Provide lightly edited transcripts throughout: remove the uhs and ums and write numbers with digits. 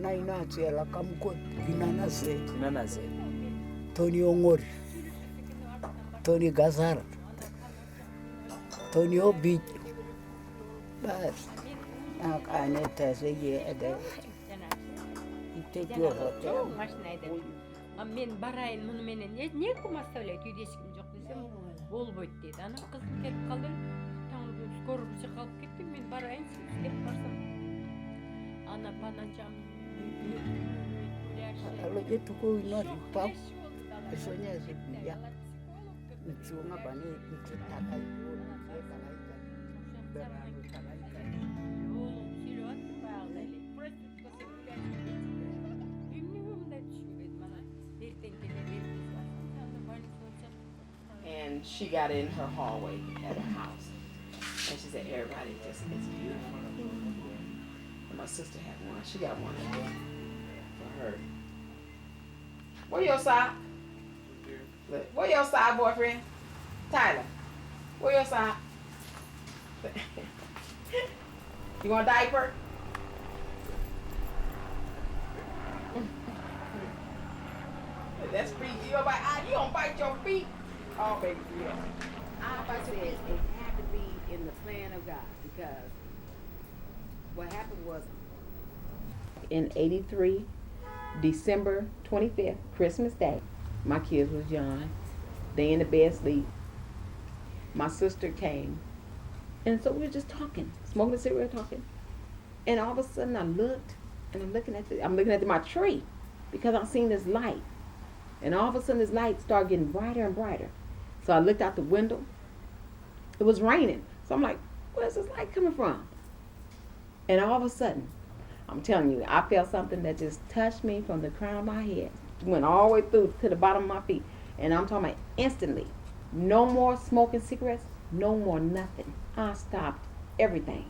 nainatsiela kamkot inanase Inanase. Tony Ongori Tony Gazar Tony Obi bas akaneta sege ade итеге hotel мен барайын мұны менен не кумаста ойлойт үйдө эч ким жок десем болбойт дейт ана кызым келип калды таң скорый калып кетти мен барайын сиз келип барсам ана бананчам Kalau itu kau nori pap, esoknya sedia. Cuma bani itu takai pun, And she got in her hallway at her house, and she said everybody just it's beautiful. And my sister had one. She got one for her. Where your sock? Where your sock, boyfriend? Tyler. Where your sock? You want a diaper? That's freaky. You don't bite your feet. Oh, baby, yeah. I said it had to be in the plan of God, because what happened was in '83, December 25th, Christmas Day, my kids was young. They in the bed asleep. My sister came, and so we were just talking, smoking a cigarette, talking. And all of a sudden, I looked, and I'm looking at my tree, because I seen this light. And all of a sudden, this light started getting brighter and brighter. So I looked out the window. It was raining. So I'm like, where's this light coming from? And all of a sudden, I'm telling you, I felt something that just touched me from the crown of my head, went all the way through to the bottom of my feet. And I'm talking about instantly. No more smoking cigarettes, no more nothing. I stopped everything.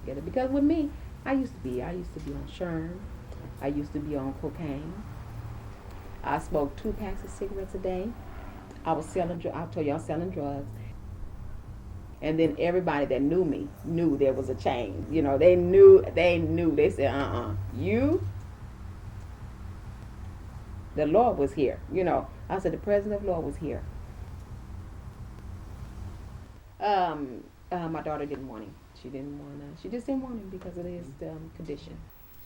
Get it? Because with me, I used to be on Sherm. I used to be on cocaine. I smoked 2 packs of cigarettes a day. I was selling drugs. And then everybody that knew me knew there was a change. You know, they knew. They said, you? The Lord was here. You know, I said, the presence of the Lord was here. My daughter didn't want him. She just didn't want him because of his condition.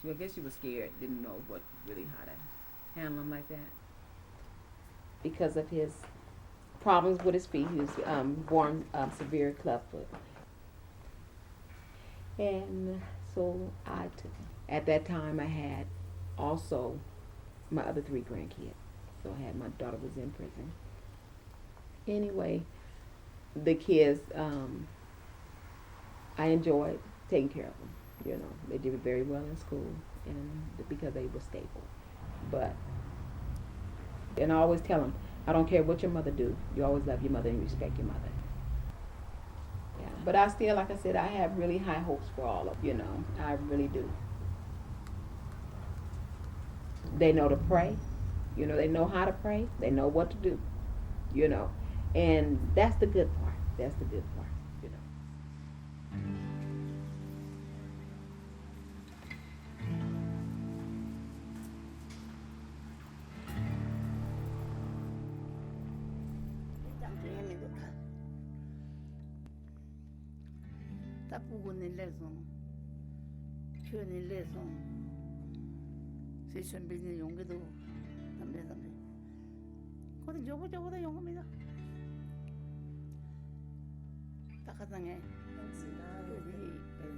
So I guess she was scared, didn't know how to handle him like that. Because of his problems with his feet, he was born severe clubfoot. And so I took him. At that time, I had also my other 3 grandkids. So I had, my daughter was in prison. Anyway, the kids, I enjoyed taking care of them. You know, they did very well in school, and because they were stable. And I always tell them, I don't care what your mother do, you always love your mother and respect your mother. Yeah, but I still, like I said, I have really high hopes for all of them, you know, I really do. They know to pray, you know, they know how to pray, they know what to do, you know, and that's the good part, you know. Tapugo neleson, pio neleson, se chambini yongedo, tambe. Kore jogo da yongomida. Takatange.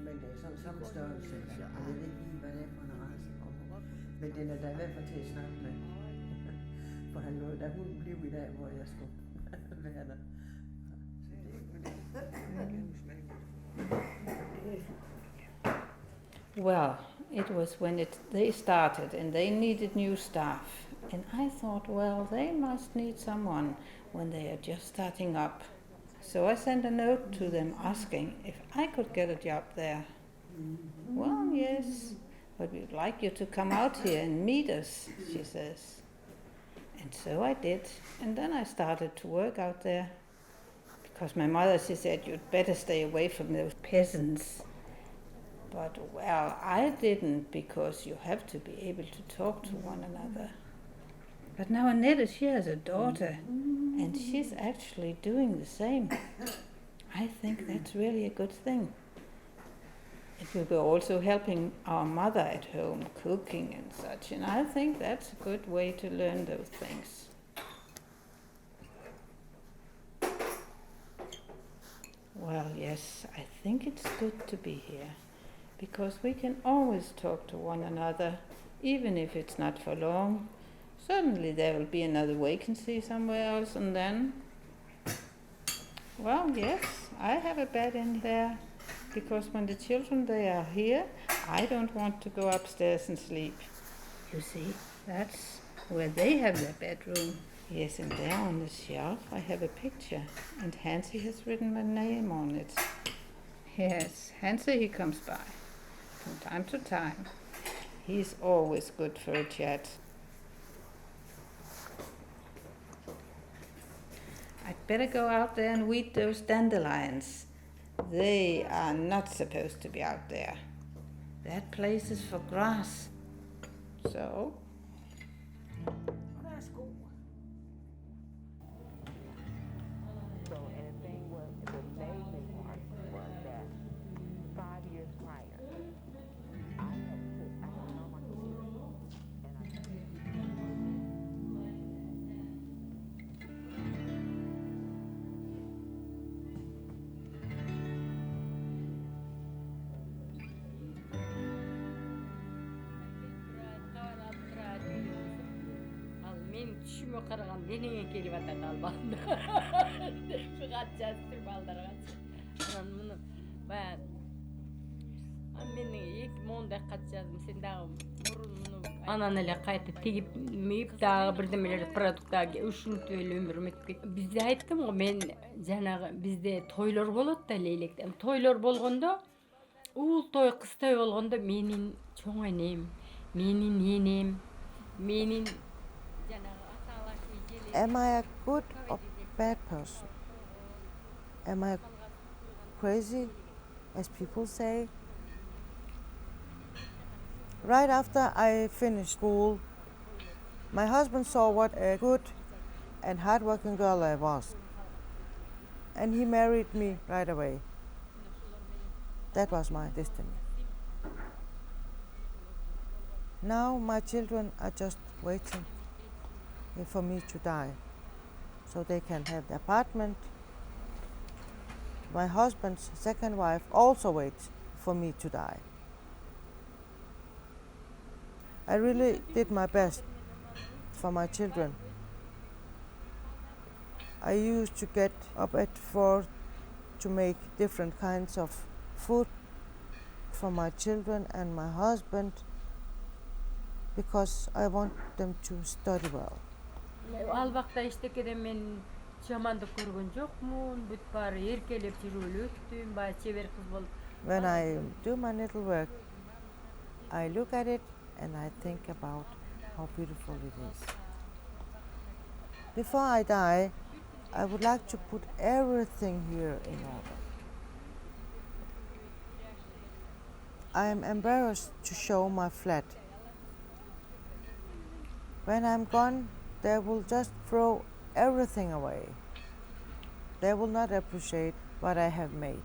Men det er sådan samme størrelse. Jeg ved ikke lige, hvad det er for en race. Men den er da i hvert fald til at snakke med. For han nåede da hun blev i dag, hvor jeg skulle være der. Well, it was when they started and they needed new staff. And I thought, well, they must need someone when they are just starting up. So I sent a note to them asking if I could get a job there. Well, yes, but we'd like you to come out here and meet us, she says. And so I did. And then I started to work out there. Because my mother, she said, you'd better stay away from those peasants. But well, I didn't, because you have to be able to talk to one another. But now Annette, she has a daughter, and she's actually doing the same. I think that's really a good thing. It will be also helping our mother at home, cooking and such, and I think that's a good way to learn those things. Well, yes, I think it's good to be here, because we can always talk to one another, even if it's not for long. Suddenly there will be another vacancy somewhere else, and then, well, yes, I have a bed in there, because when the children, they are here, I don't want to go upstairs and sleep. You see, that's where they have their bedroom. Yes, and there on the shelf I have a picture, and Hansi has written my name on it. Yes, Hansi, he comes by from time to time. He's always good for a chat. I'd better go out there and weed those dandelions. They are not supposed to be out there. That place is for grass. So, So, and the thing was, the amazing part was that 5 years prior, I had on my computer, and I Ал мен түшүмө караган денеге келип атат ал балдар. Качасы балдарга. Анан муну баягы менин 2 мондай кат жаздым. Сен дагы мурун муну анан эле кайта тигип мүйүп дагы бирдемелер продукттагы ушинтип эле өмүрүм өтүп кетти. Бизде айттым го, мен жанагы бизде тойлор болот да лейлектен. Тойлор болгондо, уул той, кыз той болгондо менин чоң энем, менин энем, менин жанагы аталашы желе. Am I a good or bad person? Am I crazy, as people say? Right after I finished school, my husband saw what a good and hardworking girl I was, and he married me right away. That was my destiny. Now my children are just waiting for me to die, so they can have the apartment. My husband's second wife also waits for me to die. I really did my best for my children. I used to get up at 4 to make different kinds of food for my children and my husband, because I want them to study well. Ал бакта эчтекеден мен жамандык көргөн жокмун. Бүт баары эркелеп жүрүп өттүм, баягы чебер кыз болуп. When I do my little work, I look at it and I think about how beautiful it is. Before I die, I would like to put everything here in order. I am embarrassed to show my flat. When I'm gone, they will just throw everything away. They will not appreciate what I have made.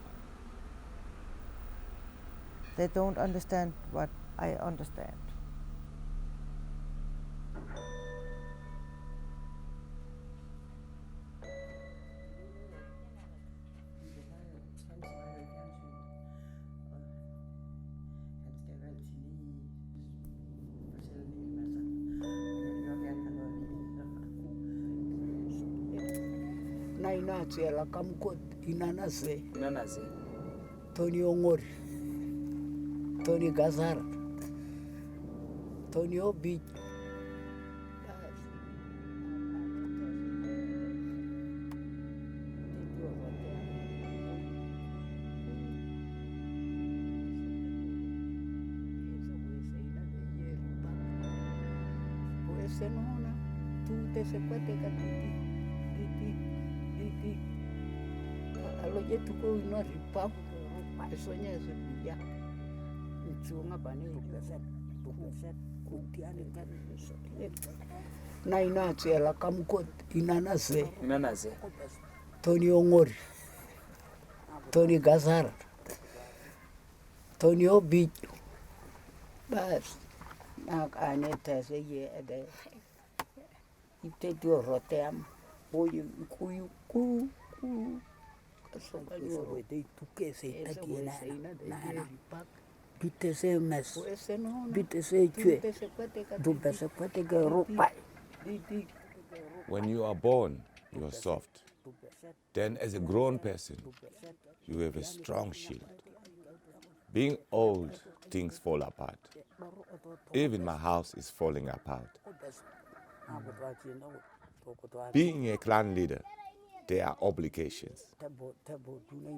They don't understand what I understand. Naina siellä kamkot inanase. Inanase. Toni Ongori. Toni Gazar. Toni Obi. Senona, tu te se puede titi. Alo je tu ko no ripa, pa sonya se ya. tsunga bani kutiani kan na ina tsela kamkot inana se Tony Ongori Tony Gazar Tony Obi bas nak aneta se ye ade ite tu roteam kuyu so de tu que se tatiena na bite se mes bite se tue du pese pete ke rupai. When you are born, you are soft. Then as a grown person, you have a strong shield. Being old, things fall apart. Even my house is falling apart. Being a clan leader, there are obligations.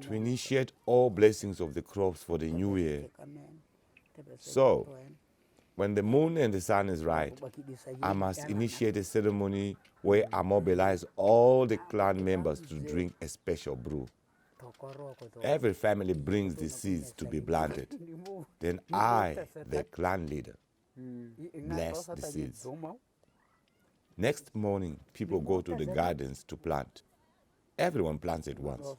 To initiate all blessings of the crops for the new year. So, when the moon and the sun is right, I must initiate a ceremony where I mobilize all the clan members to drink a special brew. Every family brings the seeds to be planted. Then I, the clan leader, bless the seeds. Next morning, people go to the gardens to plant. Everyone plants at once.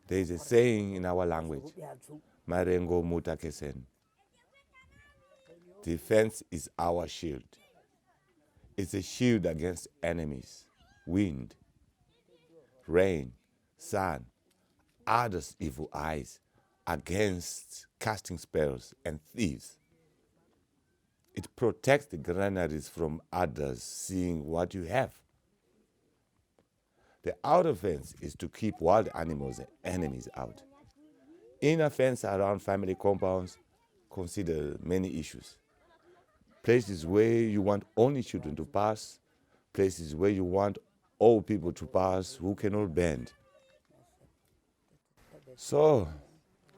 There is a saying in our language, Marengo Mutakesen. Defense is our shield. It's a shield against enemies, wind, rain, sun, others' evil eyes, against casting spells and thieves. It protects the granaries from others seeing what you have. The outer fence is to keep wild animals and enemies out. Inner fence around family compounds consider many issues. Places where you want only children to pass, places where you want old people to pass who cannot bend. So,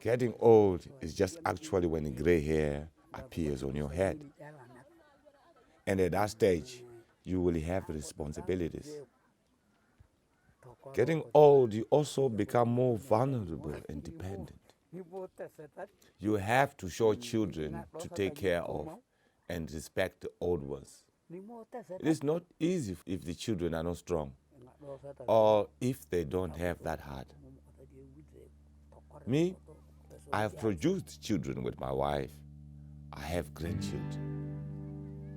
getting old is just actually when gray hair appears on your head. And at that stage, you will have responsibilities. Getting old, you also become more vulnerable and dependent. You have to show children to take care of and respect the old ones. It is not easy if the children are not strong or if they don't have that heart. Me, I have produced children with my wife. I have grandchildren.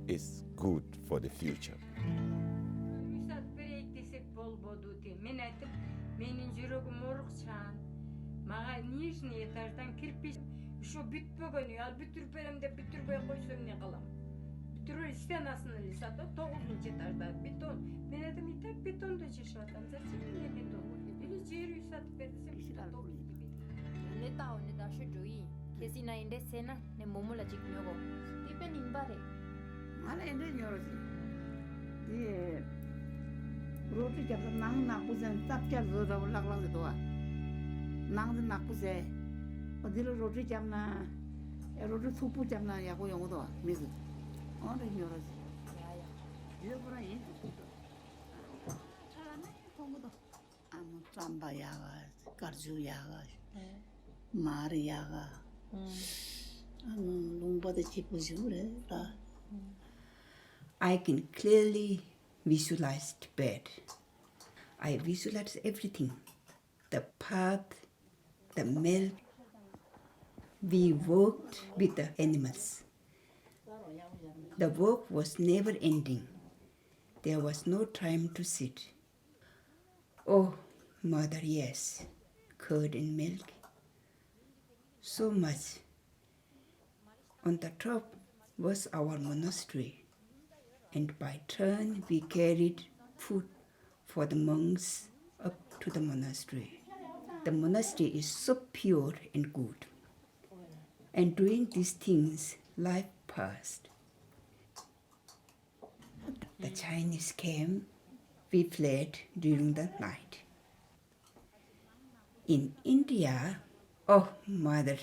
It's good for the future. Менин жүрөгүм орукчан. Мага нижний этаждан кирпич ушу бүтпөгөнү ал бүтүрүп берем деп бүтүрбөй койсо эмне кылам? Бүтүрүү стенасын эле сатып 9-чу этажда бетон. Мен айтам, и так бетондо жашап атам. Зачем мне бетон? Или жер үй сатып берсем бетон. Ne tao ne da shujui. Kesi na inde sena ne momula jiknyogo. Tipe nimbare. Mana inde nyorosi. Ye roti jabsa nang nakusen tapcha zora laklang de doa. Nang de nakuse. Odilo roti jamna roti supu jamna yago yongo doa. Misu. Onda nyorosi. Ye pura ye. Chalane kongo do. Amu tsamba yaga, karju yaga. Mariaga. I can clearly visualize the bed. I visualize everything. The path, the milk. We worked with the animals. The work was never ending. There was no time to sit. Oh, mother, yes. Curd and milk. So much. On the top was our monastery, and by turn we carried food for the monks up to the monastery. The monastery is so pure and good. And doing these things, life passed. The Chinese came, we fled during the night. In India, oh, mother,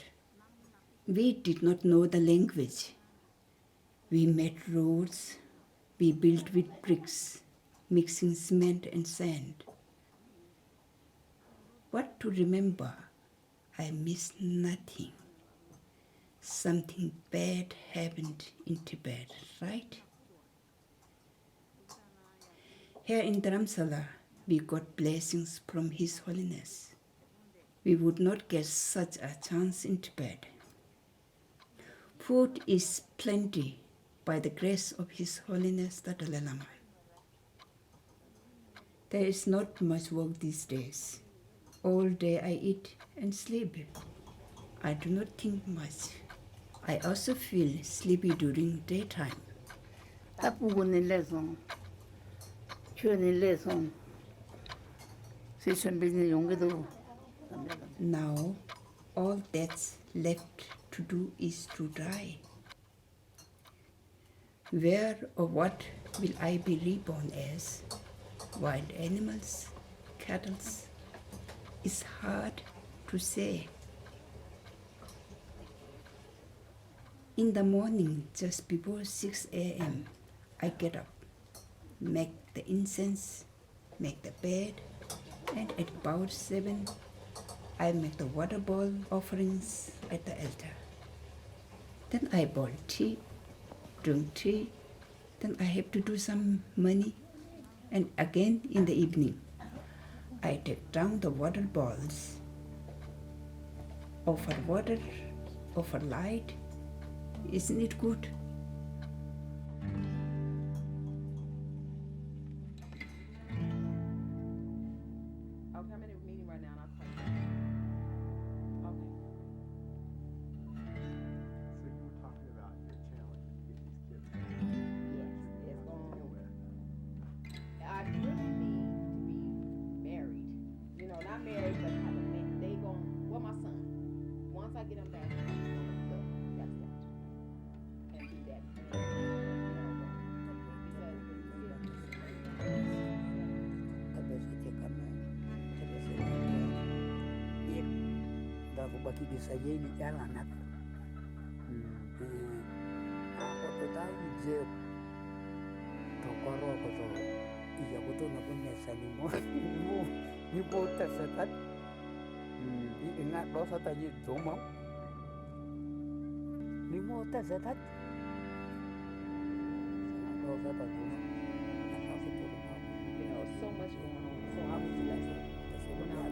we did not know the language. We made roads, we built with bricks, mixing cement and sand. What to remember? I miss nothing. Something bad happened in Tibet, right? Here in Dharamsala, we got blessings from His Holiness. We would not get such a chance in Tibet. Food is plenty by the grace of His Holiness the Dalai Lama. There is not much work these days. All day I eat and sleep. I do not think much. I also feel sleepy during daytime. tapugo ni lesson chue ni lesson session business yongedo Now, all that's left to do is to die. Where or what will I be reborn as? Wild animals, cattle? It's hard to say. In the morning, just before 6 a.m., I get up, make the incense, make the bed, and at about 7, I make the water bowl offerings at the altar. Then I boil tea, drink tea, then I have to do some money, and again in the evening, I take down the water bowls, offer water, offer light. Isn't it good? Okay, I'm in a meeting right now and I'll call you. Okay. So you were talking about your challenge to get these kids. Yes, it's going. I really need to be married. You know, not married, but have a man. They gon' well, my son. Once I get him back, I'm gonna look. That's that. And be that. Aku bagi di saja ini jalan aku. Aku tu tahu je. Tokoro aku tu. Iya aku tu nak punya sani mo. Ni bota setat. Ingat dosa tadi cuma. Ni bota setat. Dosa tadi. You know, so much going on. So I was blessed. When I